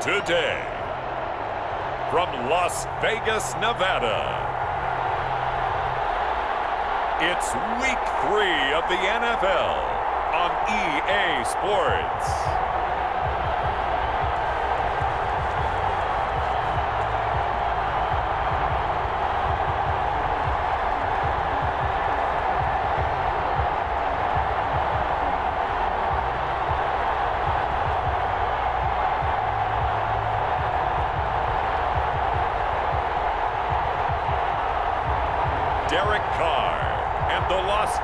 Today, from Las Vegas, Nevada, it's Week 3 of the NFL on EA Sports.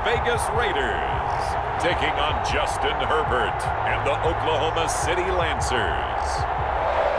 Vegas Raiders taking on Justin Herbert and the Oklahoma City Lancers.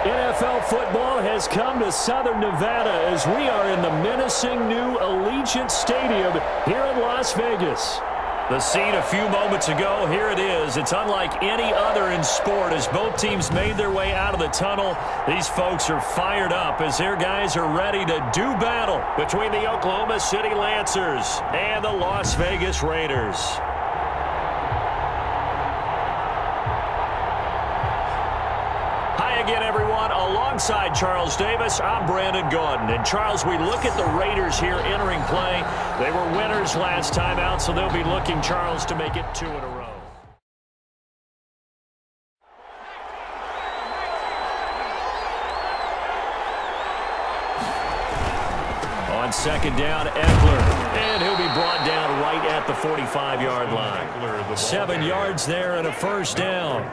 NFL football has come to Southern Nevada as we are in the menacing new Allegiant Stadium here in Las Vegas. The scene a few moments ago, here it is. It's unlike any other in sport as both teams made their way out of the tunnel. These folks are fired up as their guys are ready to do battle between the Oklahoma City Lancers and the Las Vegas Raiders. Hi again, everyone. Alongside Charles Davis, I'm Brandon Gordon. And Charles, we look at the Raiders here entering play. They were winners last time out, so they'll be looking, Charles, to make it 2 in a row. On second down, Eckler, and he'll be brought down right at the 45-yard line. 7 yards there and a first down.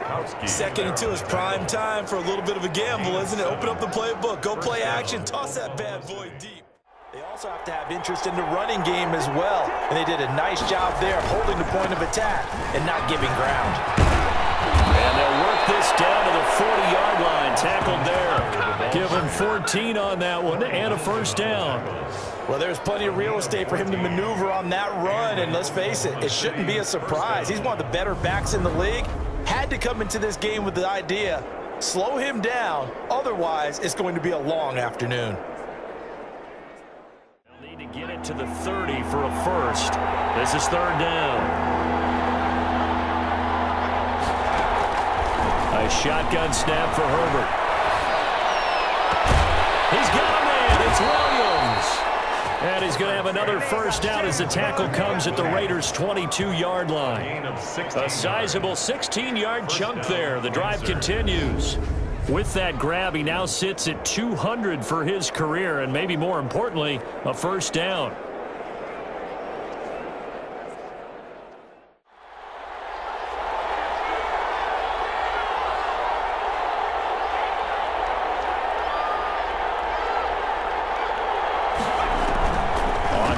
Second and 2 is prime time for a little bit of a gamble, isn't it? Open up the playbook, go play action, toss that bad boy deep. They also have to have interest in the running game as well, and they did a nice job there holding the point of attack and not giving ground. And they'll work this down to the 40-yard line, tackled there. Give him 14 on that one and a first down. Well, there's plenty of real estate for him to maneuver on that run, and let's face it, it shouldn't be a surprise. He's one of the better backs in the league. Had to come into this game with the idea, slow him down, otherwise it's going to be a long afternoon. They'll need to get it to the 30 for a first. This is third down. A shotgun snap for Herbert. He's got a man. It's Williams. And he's going to have another first down as the tackle comes at the Raiders' 22-yard line. A sizable 16-yard chunk there. The drive continues. With that grab, he now sits at 200 for his career, and maybe more importantly, a first down.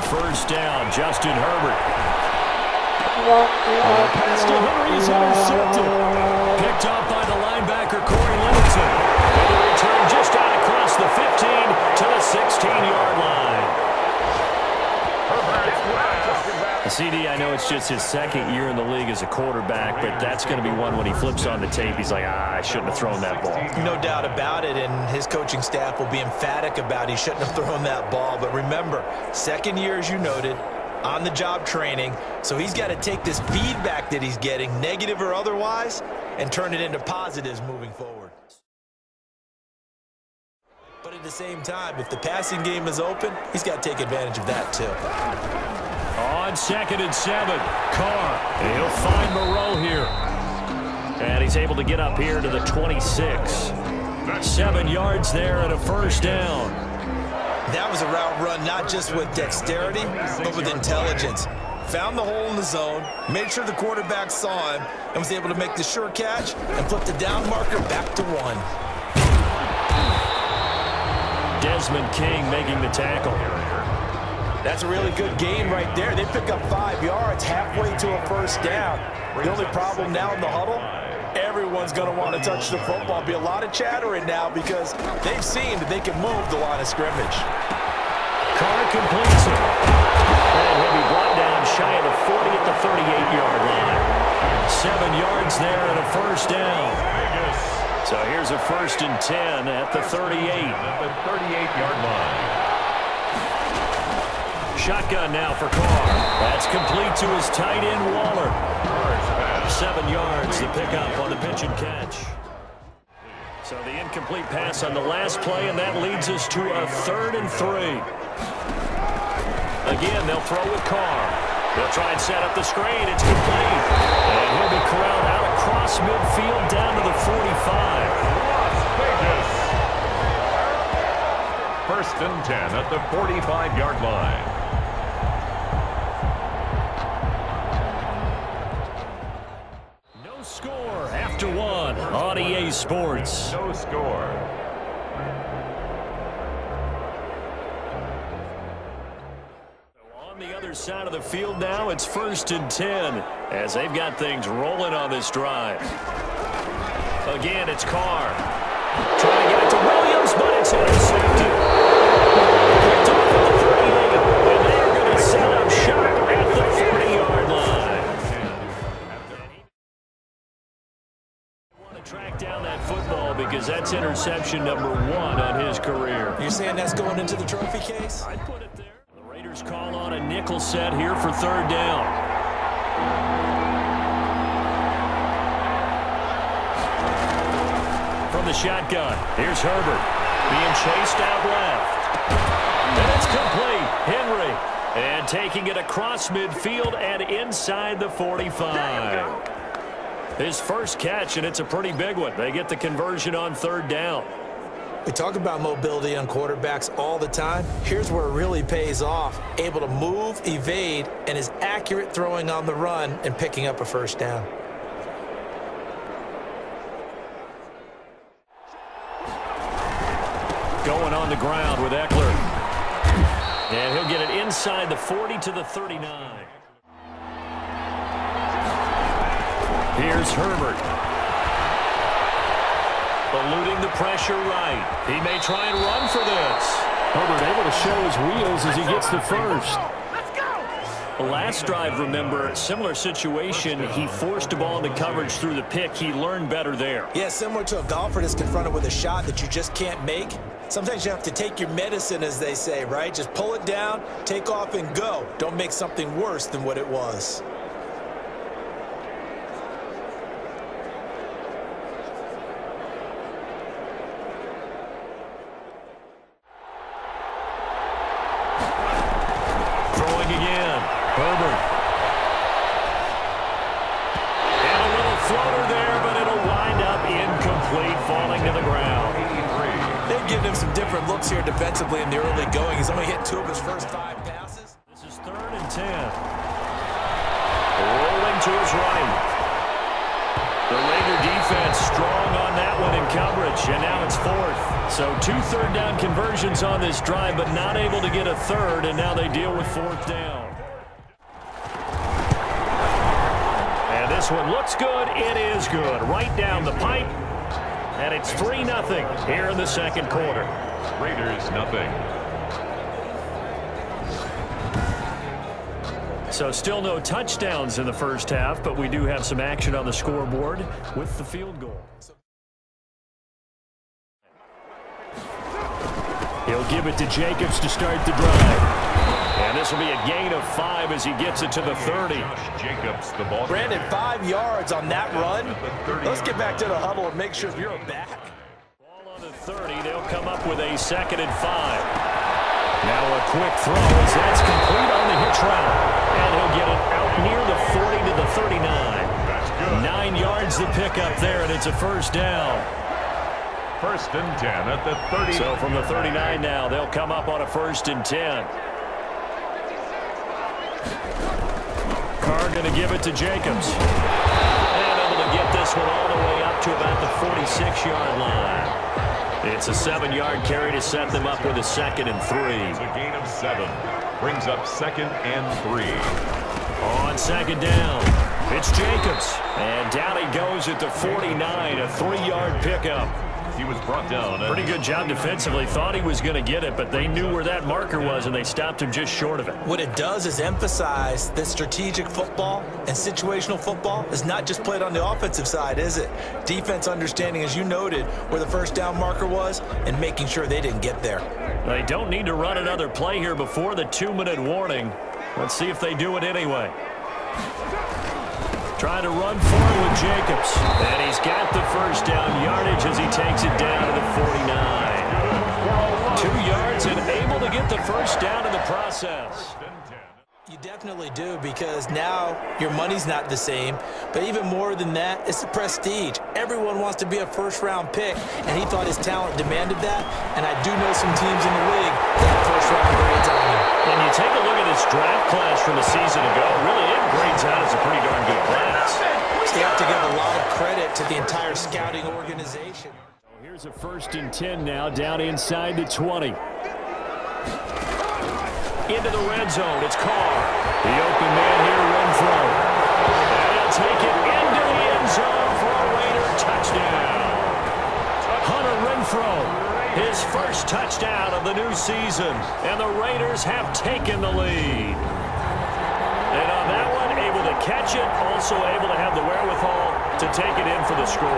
First down, Justin Herbert. Pass to Henry is intercepted. Picked off by the linebacker, Corey Littleton. And the return just out across the 15 to the 16-yard line. CD, I know it's just his second year in the league as a quarterback, but that's going to be one when he flips on the tape. He's like, I shouldn't have thrown that ball. No doubt about it, and his coaching staff will be emphatic about he shouldn't have thrown that ball. But remember, second year, as you noted, on-the-job training, so he's got to take this feedback that he's getting, negative or otherwise, and turn it into positives moving forward. But at the same time, if the passing game is open, he's got to take advantage of that too. On 2nd and 7, Carr. And he'll find Moreau here. And he's able to get up here to the 26. 7 yards there and a first down. That was a route run not just with dexterity, but with intelligence. Found the hole in the zone, made sure the quarterback saw him, and was able to make the sure catch and flip the down marker back to 1. Desmond King making the tackle. That's a really good gain right there. They pick up 5 yards halfway to a first down. The only problem now in the huddle, everyone's going to want to touch the football. Be a lot of chattering now because they've seen that they can move the line of scrimmage. Carr completes it. And he'll be brought down shy of the 40 at the 38-yard line. 7 yards there and a first down. So here's a 1st and 10 at the 38. At the 38-yard line. Shotgun now for Carr. That's complete to his tight end, Waller. 7 yards, the pickup on the pitch and catch. So the incomplete pass on the last play, and that leads us to a 3rd and 3. Again, they'll throw with Carr. They'll try and set up the screen. It's complete. And he'll be corralled out across midfield down to the 45. Las Vegas. 1st and 10 at the 45-yard line. No score after 1 on EA Sports. No score. On the other side of the field now, it's 1st and 10 as they've got things rolling on this drive. Again, it's Carr. Trying to get it to Williams, but it's intercepted. Picked off at the 38, and they're going to set up shop at the 40-yard line. I want to track down that football because that's interception number 1 on his career. You're saying that's going into the trophy case? I'd put it there. The Raiders call on a nickel set here for 3rd down. From the shotgun, here's Herbert being chased out left. And it's complete. Henry. And taking it across midfield and inside the 45. His first catch, and it's a pretty big one. They get the conversion on 3rd down. We talk about mobility on quarterbacks all the time. Here's where it really pays off. Able to move, evade, and is accurate throwing on the run and picking up a 1st down. Going on the ground with Eckler. And he'll get it inside the 40 to the 39. Here's Herbert. Eluding the pressure right. He may try and run for this. Herbert able to show his wheels as he gets the 1st. Last drive, remember, similar situation. He forced a ball into coverage through the pick. He learned better there. Yeah, similar to a golfer that's confronted with a shot that you just can't make. Sometimes you have to take your medicine, as they say, right? Just pull it down, take off, and go. Don't make something worse than what it was. Throwing again. Herbert. And a little floater there, but it'll wind up incomplete, falling to the ground. They've given him some different looks here defensively in the early going. He's only hit 2 of his first 5 passes. This is 3rd and 10. Rolling to his right. The Raider defense strong on that one in coverage, and now it's 4th. So 2 3rd down conversions on this drive, but not able to get a 3rd, and now they deal with 4th down. And this one looks good. It is good. Right down the pipe. And it's 3-0 here in the 2nd quarter. Raiders nothing. So still no touchdowns in the first half, but we do have some action on the scoreboard with the field goal. He'll give it to Jacobs to start the drive. And this will be a gain of 5 as he gets it to the 30. Jacobs, the ball. Brandon, 5 yards on that run. Let's get back to the huddle and make sure you're back. Ball on the 30. They'll come up with a 2nd and 5. Now a quick throw as that's complete on the hitch route. And he'll get it out near the 40 to the 39. That's good. 9 yards the pickup there, and it's a 1st down. 1st and 10 at the 30. So from the 39 now, they'll come up on a 1st and 10. Carr going to give it to Jacobs. And able to get this one all the way up to about the 46-yard line. It's a 7-yard carry to set them up with a 2nd and 3. It's a gain of 7. Brings up 2nd and 3. On 2nd down, it's Jacobs. And down he goes at the 49, a 3-yard pickup. He was brought down. Pretty good job defensively. Thought he was going to get it, but they knew where that marker was, and they stopped him just short of it. What it does is emphasize that strategic football and situational football is not just played on the offensive side, is it? Defense understanding, as you noted, where the 1st down marker was and making sure they didn't get there. They don't need to run another play here before the 2-minute warning. Let's see if they do it anyway. Trying to run forward with Jacobs. And he's got the 1st down yardage as he takes it down. first down in the process. You definitely do, because now your money's not the same. But even more than that, it's the prestige. Everyone wants to be a first-round pick, and he thought his talent demanded that. And I do know some teams in the league that have first-round grades on him. And you take a look at this draft class from a season ago, really it grades out as a pretty darn good class. So you have to give a lot of credit to the entire scouting organization. Here's a 1st and 10 now, down inside the 20. Into the red zone, it's Carr. The open man here, Renfro. And he'll take it into the end zone for a Raider touchdown. Hunter Renfro, his first touchdown of the new season. And the Raiders have taken the lead. And on that one, able to catch it, also able to have the wherewithal to take it in for the score.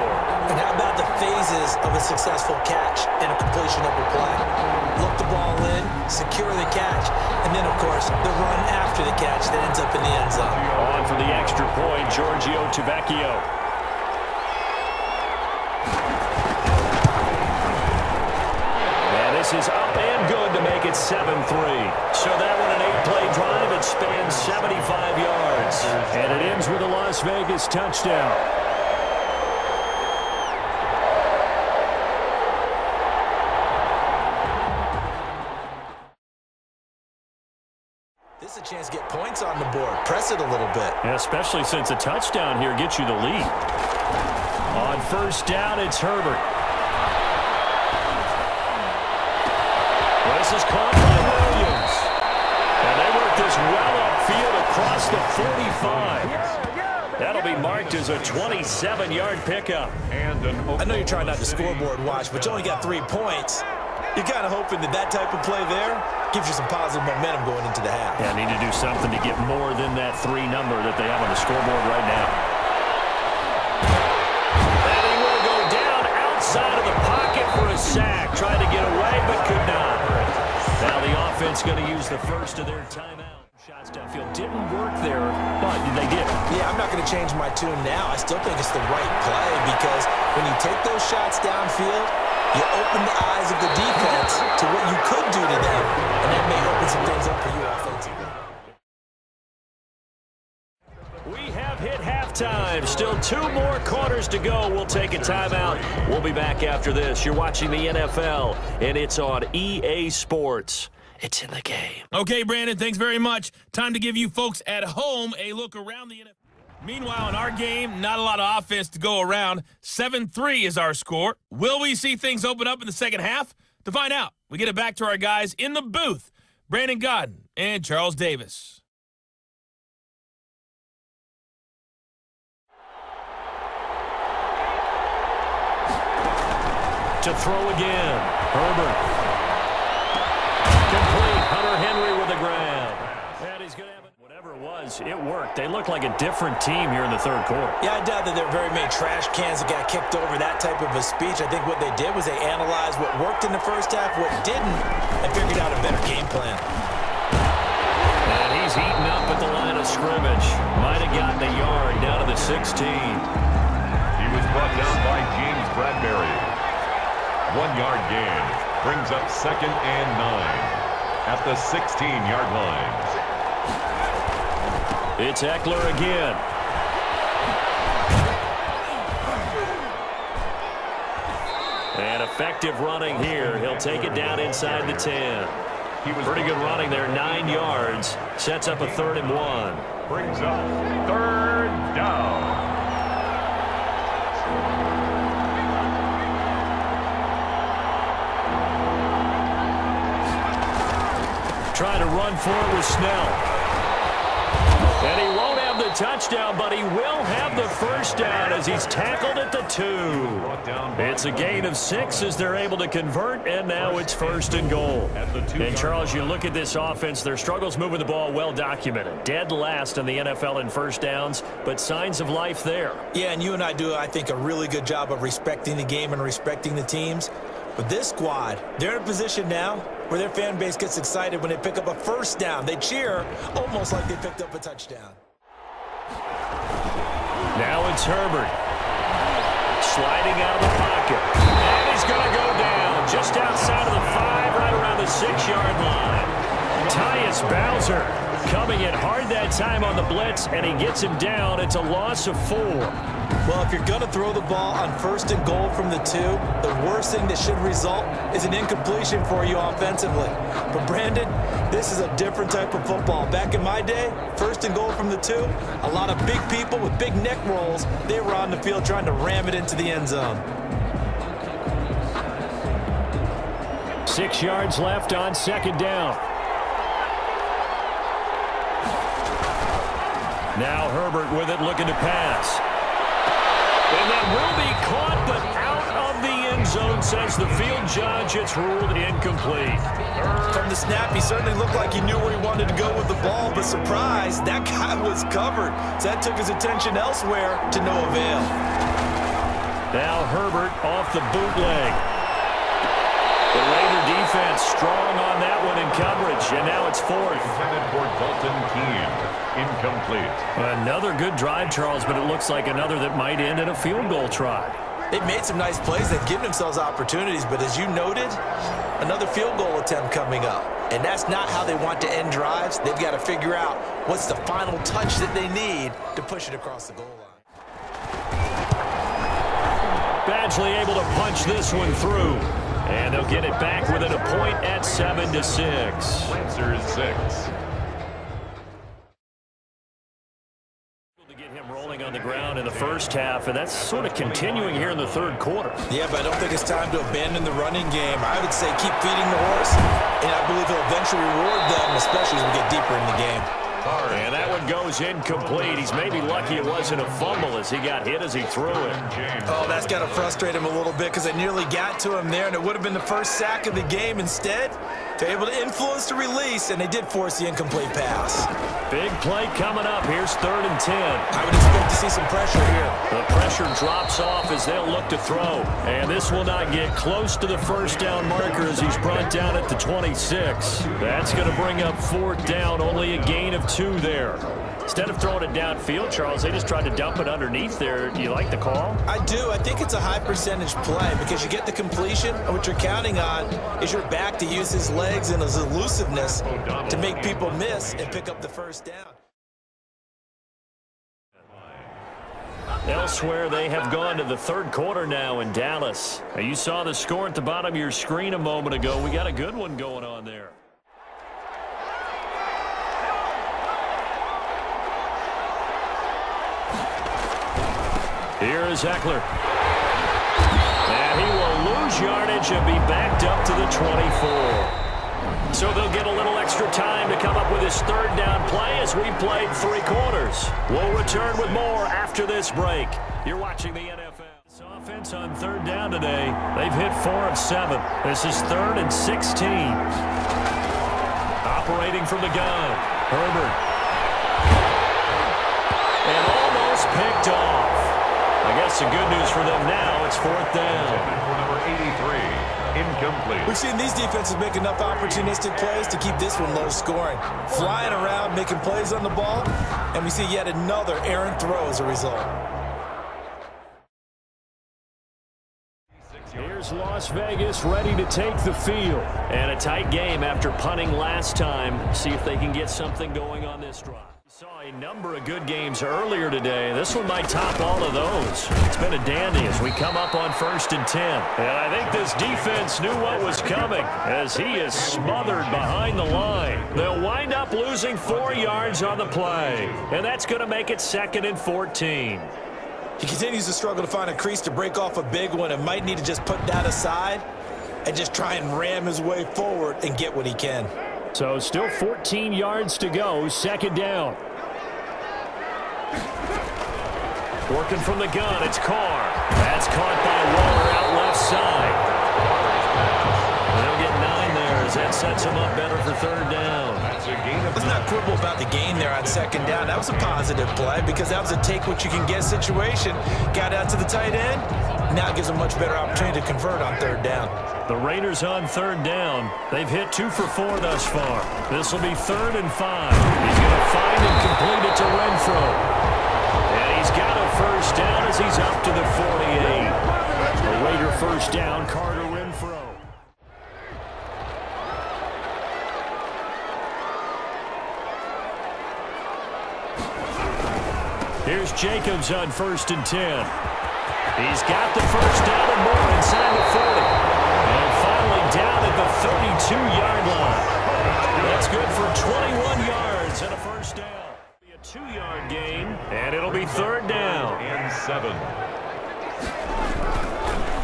And how about the phases of a successful catch and a completion of a play? Look the ball in, secure the catch, and then, of course, the run after the catch that ends up in the end zone. On for the extra point, Giorgio Vaukie. And this is up and good to make it 7-3. So that one an 8-play drive. It spans 75 yards. And it ends with a Las Vegas touchdown. This is a chance to get points on the board. Press it a little bit. Yeah, especially since a touchdown here gets you the lead. On 1st down, it's Herbert. This is caught by Williams. And they work this well upfield across the 45. That'll be marked as a 27-yard pickup. I know you're trying not to scoreboard watch, but you only got 3 points. You're kind of hoping that that type of play there gives you some positive momentum going into the half. Yeah, need to do something to get more than that 3 number that they have on the scoreboard right now. And he will go down outside of the pocket for a sack. Tried to get away, but could not. Now the offense going to use the first of their timeout. Shots downfield didn't work there, but they did. Yeah, I'm not going to change my tune now. I still think it's the right play, because when you take those shots downfield, you open the eyes of the defense to what you could do to them, and that may open some things up for you offensively. We have hit halftime. Still 2 more quarters to go. We'll take a timeout. We'll be back after this. You're watching the NFL, and it's on EA Sports. It's in the game. Okay, Brandon, thanks very much. Time to give you folks at home a look around the NFL. Meanwhile, in our game, not a lot of offense to go around. 7-3 is our score. Will we see things open up in the second half? To find out, we get it back to our guys in the booth, Brandon Godden and Charles Davis. To throw again, Herbert. Complete. Hunter Henry with the grab. And he's going to have it. Whatever it was, it worked. They look like a different team here in the 3rd quarter. Yeah, I doubt that there are very many trash cans that got kicked over that type of a speech. I think what they did was they analyzed what worked in the first half, what didn't, and figured out a better game plan. And he's eaten up at the line of scrimmage. Might have gotten a yard down to the 16. He was brought down by James Bradbury. 1-yard gain brings up 2nd and 9 at the 16-yard line. It's Eckler again. And effective running here. He'll take it down inside the 10. He was pretty good running there, 9 yards. Sets up a 3rd and 1. Brings up 3rd down. Trying to run for it with Snell. And he won't have the touchdown, but he will have the first down as he's tackled at the 2. It's a gain of 6 as they're able to convert, and now it's 1st and goal. And, Charles, you look at this offense, their struggles moving the ball well documented. Dead last in the NFL in first downs, but signs of life there. Yeah, and you and I do, I think, a really good job of respecting the game and respecting the teams. But this squad, they're in a position now where their fan base gets excited when they pick up a first down. They cheer almost like they picked up a touchdown. Now it's Herbert. Sliding out of the pocket. And he's going to go down just outside of the 5, right around the 6-yard line. Tyus Bowser coming in hard that time on the blitz, and he gets him down. It's a loss of 4. Well, if you're going to throw the ball on 1st and goal from the 2, the worst thing that should result is an incompletion for you offensively. But, Brandon, this is a different type of football. Back in my day, 1st and goal from the 2, a lot of big people with big neck rolls, they were on the field trying to ram it into the end zone. 6 yards left on 2nd down. Now Herbert with it, looking to pass. And that will be caught, but out of the end zone, says the field judge. It's ruled incomplete. From the snap, he certainly looked like he knew where he wanted to go with the ball, but surprise, that guy was covered. So that took his attention elsewhere to no avail. Now Herbert off the bootleg. The Raider defense strong on that one in coverage, and now it's 4th. Intended for Dalton Keene. Incomplete. Another good drive, Charles, but it looks like another that might end in a field goal try. They've made some nice plays. They've given themselves opportunities, but as you noted, another field goal attempt coming up. And that's not how they want to end drives. They've got to figure out what's the final touch that they need to push it across the goal line. Badgley able to punch this one through. And they'll get it back within a point at 7-6. Lancers 6. To get him rolling on the ground in the first half, and that's sort of continuing here in the 3rd quarter. Yeah, but I don't think it's time to abandon the running game. I would say keep feeding the horse, and I believe he'll eventually reward them, especially as we get deeper in the game. And that one goes incomplete. He's maybe lucky it wasn't a fumble as he got hit as he threw it. Oh, that's got to frustrate him a little bit because I nearly got to him there, and it would have been the first sack of the game. Instead, they're able to influence the release, and they did force the incomplete pass. Big play coming up. Here's 3rd and 10. I would expect to see some pressure here. The pressure drops off as they'll look to throw. And this will not get close to the 1st down marker as he's brought down at the 26. That's going to bring up 4th down, only a gain of 2 there. Instead of throwing it downfield, Charles, they just tried to dump it underneath there. Do you like the call? I do. I think it's a high percentage play because you get the completion, and what you're counting on is your back to use his legs and his elusiveness to make people miss and pick up the 1st down. Elsewhere, they have gone to the 3rd quarter now in Dallas. Now, you saw the score at the bottom of your screen a moment ago. We got a good one going on there. Here is Eckler. And he will lose yardage and be backed up to the 24. So they'll get a little extra time to come up with his 3rd down play as we played 3 quarters. We'll return with more after this break. You're watching the NFL. This offense on 3rd down today, they've hit 4 of 7. This is 3rd and 16. Operating from the gun, Herbert. And almost picked off. I guess the good news for them now, it's 4th down. For number 83, incomplete. We've seen these defenses make enough opportunistic plays to keep this one low scoring. Flying around, making plays on the ball, and we see yet another errant throw as a result. Here's Las Vegas ready to take the field. And a tight game after punting last time. See if they can get something going on this drive. Saw a number of good games earlier today. This one might top all of those. It's been a dandy as we come up on 1st and 10. And I think this defense knew what was coming as he is smothered behind the line. They'll wind up losing 4 yards on the play. And that's going to make it 2nd and 14. He continues to struggle to find a crease to break off a big one and might need to just put that aside and just try and ram his way forward and get what he can. So still 14 yards to go, 2nd down. Working from the gun, it's Carr. That's caught by Waller out left side. They'll get 9 there as that sets him up better for 3rd down. Let's not quibble about the gain there on 2nd down. That was a positive play because that was a take-what-you-can-get situation. Got out to the tight end. Now it gives a much better opportunity to convert on 3rd down. The Raiders on 3rd down. They've hit 2 for 4 thus far. This will be 3rd and 5. He's going to find and complete it to Renfro. And he's got a 1st down as he's up to the 48. The Raider 1st down, Carter Renfro. Here's Jacobs on 1st and 10. He's got the first down and more inside the 40. And finally down at the 32-yard line. That's good for 21 yards and a first down. A 2-yard gain, and it'll be 3rd down. And 7.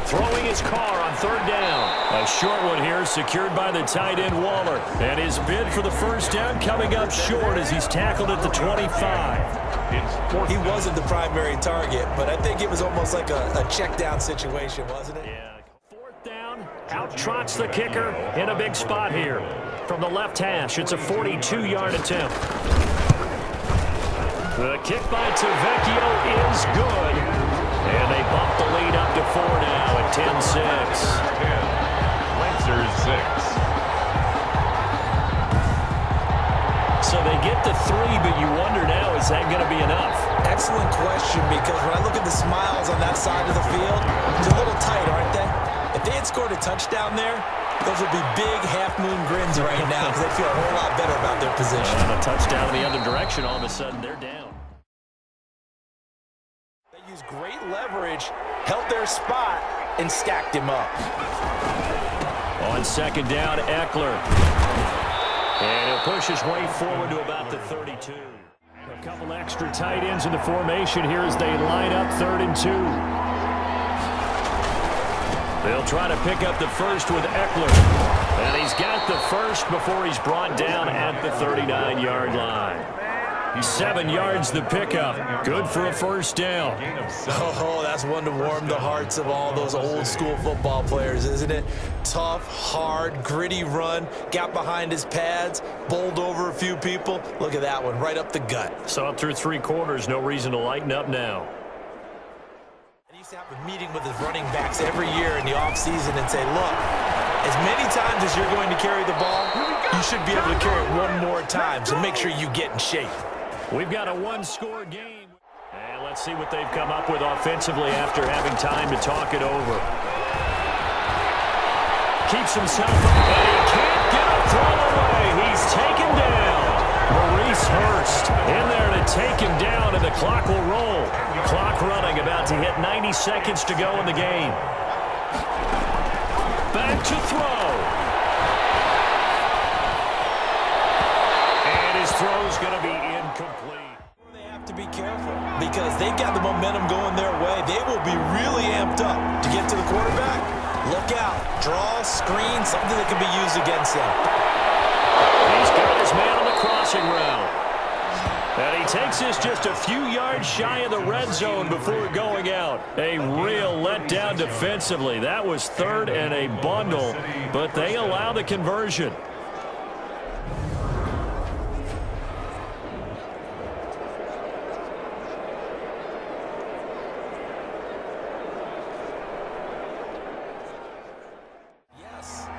Throwing his car on 3rd down. A short one here secured by the tight end Waller. And his bid for the first down coming up short as he's tackled at the 25. He wasn't the primary target, but I think it was almost like a check down situation, wasn't it? Yeah. 4th down. Out trots the kicker in a big spot here. From the left hash, it's a 42-yard attempt. The kick by Vaukie is good. And they bump the lead up to 4 now at 10-6. Lancers 6. So they get the 3, but you wonder now, is that going to be enough? Excellent question, because when I look at the smiles on that side of the field, it's a little tight, aren't they? If they had scored a touchdown there, those would be big half-moon grins right now because they feel a whole lot better about their position. And a touchdown in the other direction, all of a sudden they're down. They used great leverage, held their spot, and stacked him up. On 2nd down, Eckler. And he'll push his way forward to about the 32. A couple extra tight ends in the formation here as they line up 3rd and 2. They'll try to pick up the first with Eckler. And he's got the first before he's brought down at the 39-yard line. He's 7 yards the pickup. Good for a first down. Oh, that's one to warm the hearts of all those old school football players, isn't it? Tough, hard, gritty run. Got behind his pads, bowled over a few people. Look at that one, right up the gut. So up through 3 quarters, no reason to lighten up now. He used to have a meeting with his running backs every year in the offseason and say, look, as many times as you're going to carry the ball, you should be able to carry it one more time, so make sure you get in shape. We've got a 1-score game. And let's see what they've come up with offensively after having time to talk it over. Keeps himself up, and he can't get a throw away. He's taken down. Maurice Hurst in there to take him down, and the clock will roll. Clock running, about to hit 90 seconds to go in the game. Back to throw. And his throw's going to be incomplete. They have to be careful because they've got the momentum going their way. They will be really amped up to get to the quarterback. Look out. Draw, screen, something that can be used against them. He's got his man on the crossing route. And he takes this just a few yards shy of the red zone before going out. A real letdown defensively. That was 3rd and a bundle, but they allow the conversion.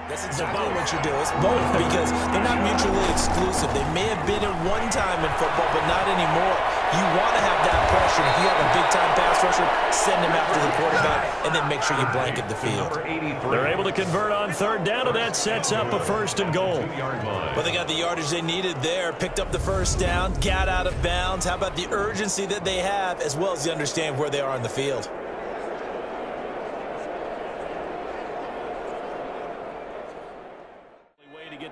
That's exactly what you do. It's both because they're not mutually exclusive. They may have been at one time in football, but not anymore. You want to have that pressure. If you have a big-time pass rusher, send him after the quarterback, and then make sure you blanket the field. They're able to convert on 3rd down, and that sets up a 1st and goal. Well, they got the yardage they needed there. Picked up the first down, got out of bounds. How about the urgency that they have, as well as they understand where they are on the field?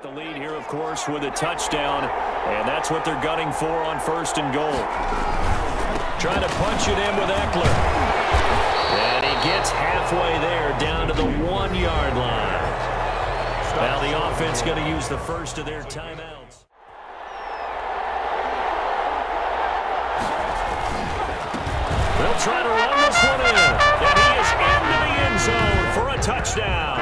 The lead here, of course, with a touchdown, and that's what they're gunning for on 1st and goal. Trying to punch it in with Eckler. And he gets halfway there, down to the 1-yard line. Now the offense going to use the first of their timeouts. They'll try to run this one in, and he is into the end zone for a touchdown.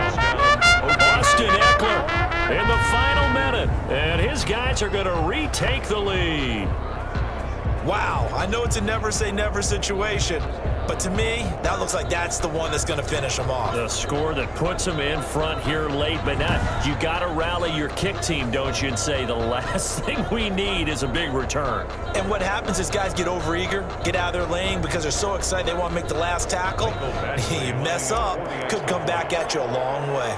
Austin Eckler in the final minute, and his guys are going to retake the lead. Wow, I know it's a never-say-never situation, but to me, that looks like that's the one that's going to finish them off. The score that puts them in front here late, but not. You got to rally your kick team, don't you, and say the last thing we need is a big return. And what happens is guys get overeager, get out of their lane because they're so excited they want to make the last tackle. You mess up, could come back at you a long way.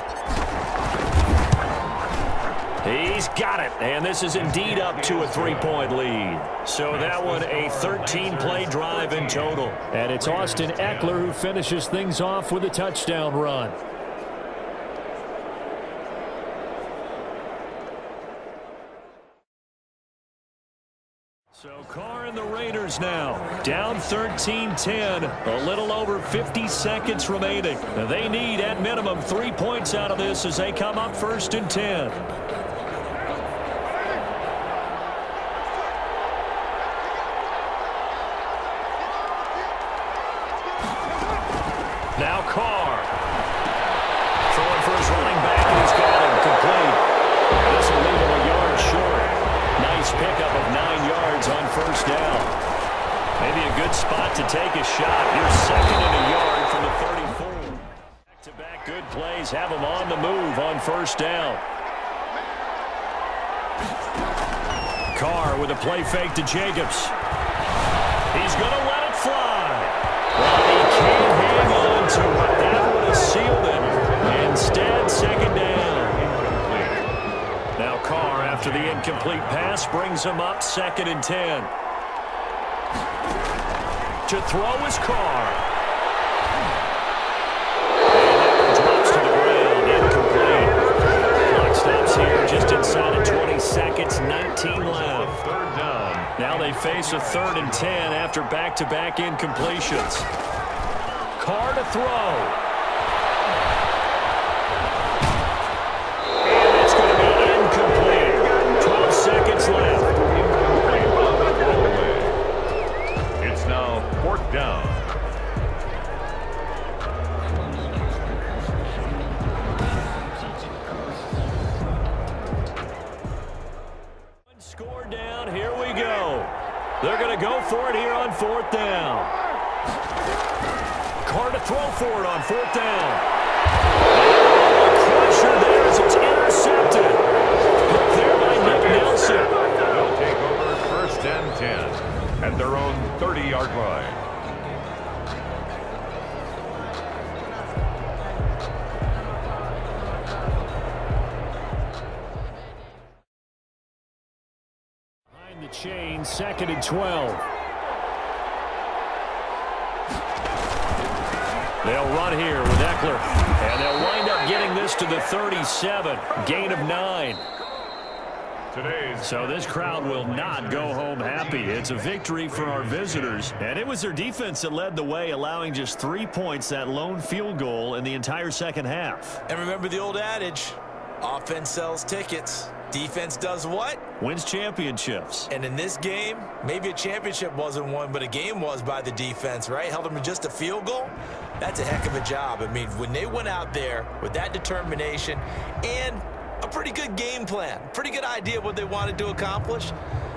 He's got it, and this is indeed up to a 3-point lead. So that one a 13-play drive in total. And it's Austin Eckler who finishes things off with a touchdown run. So Carr and the Raiders now down 13-10, a little over 50 seconds remaining. They need at minimum 3 points out of this as they come up 1st and 10. Now Carr throwing for his running back, and he's got him complete. This will leave him a yard short. Nice pickup of 9 yards on 1st down. Maybe a good spot to take a shot. You're 2nd and a yard from the 34. Back-to-back good plays have him on the move on 1st down. Carr with a play fake to Jacobs. He's going to let it fly. Well, he can't hang on to it. That would have sealed it. Instead, 2nd down. Now Carr, after the incomplete pass, brings him up 2nd and 10. To throw is Carr. And that one drops to the ground, incomplete. Clock stops here just inside of 20 seconds, 19 left. 3rd down. Now they face a 3rd and 10 after back-to-back incompletions. Carr to throw. Seconds left. It's now 4th down. One score down. Here we go. They're going to go for it here on 4th down. Carr to throw for it on 4th down. Crusher there as it's intercepted. Put there by Nick Nelson. They'll take over 1st and 10 at their own 30-yard line. Behind the chain, 2nd and 12. They'll run here with Eckler, and they'll wind up getting this to the 37. Gain of 9. So this crowd will not go home happy. It's a victory for our visitors, and it was their defense that led the way, allowing just 3 points, that lone field goal in the entire 2nd half. And remember the old adage, offense sells tickets. Defense does what? Wins championships. And in this game, maybe a championship wasn't won, but a game was by the defense, right? Held them to just a field goal. That's a heck of a job. I mean, when they went out there with that determination and a pretty good game plan, pretty good idea what they wanted to accomplish,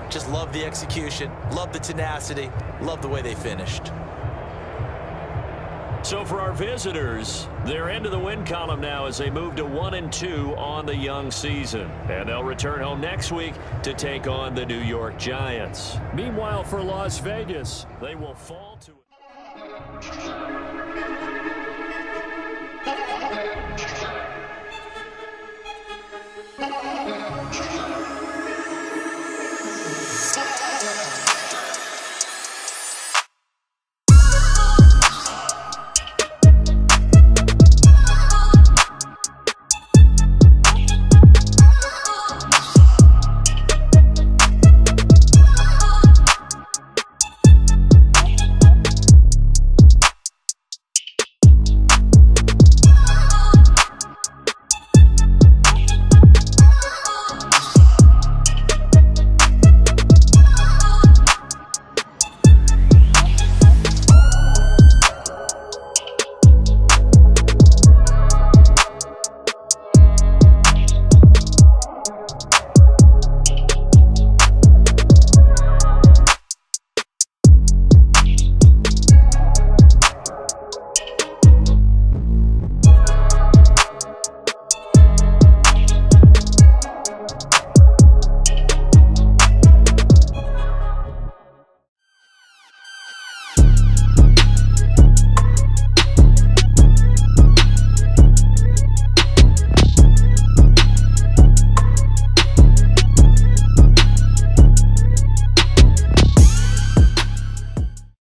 just love the execution, love the tenacity, love the way they finished. So for our visitors, they're into the win column now as they move to 1-2 on the young season. And they'll return home next week to take on the New York Giants. Meanwhile, for Las Vegas, They will fall to it.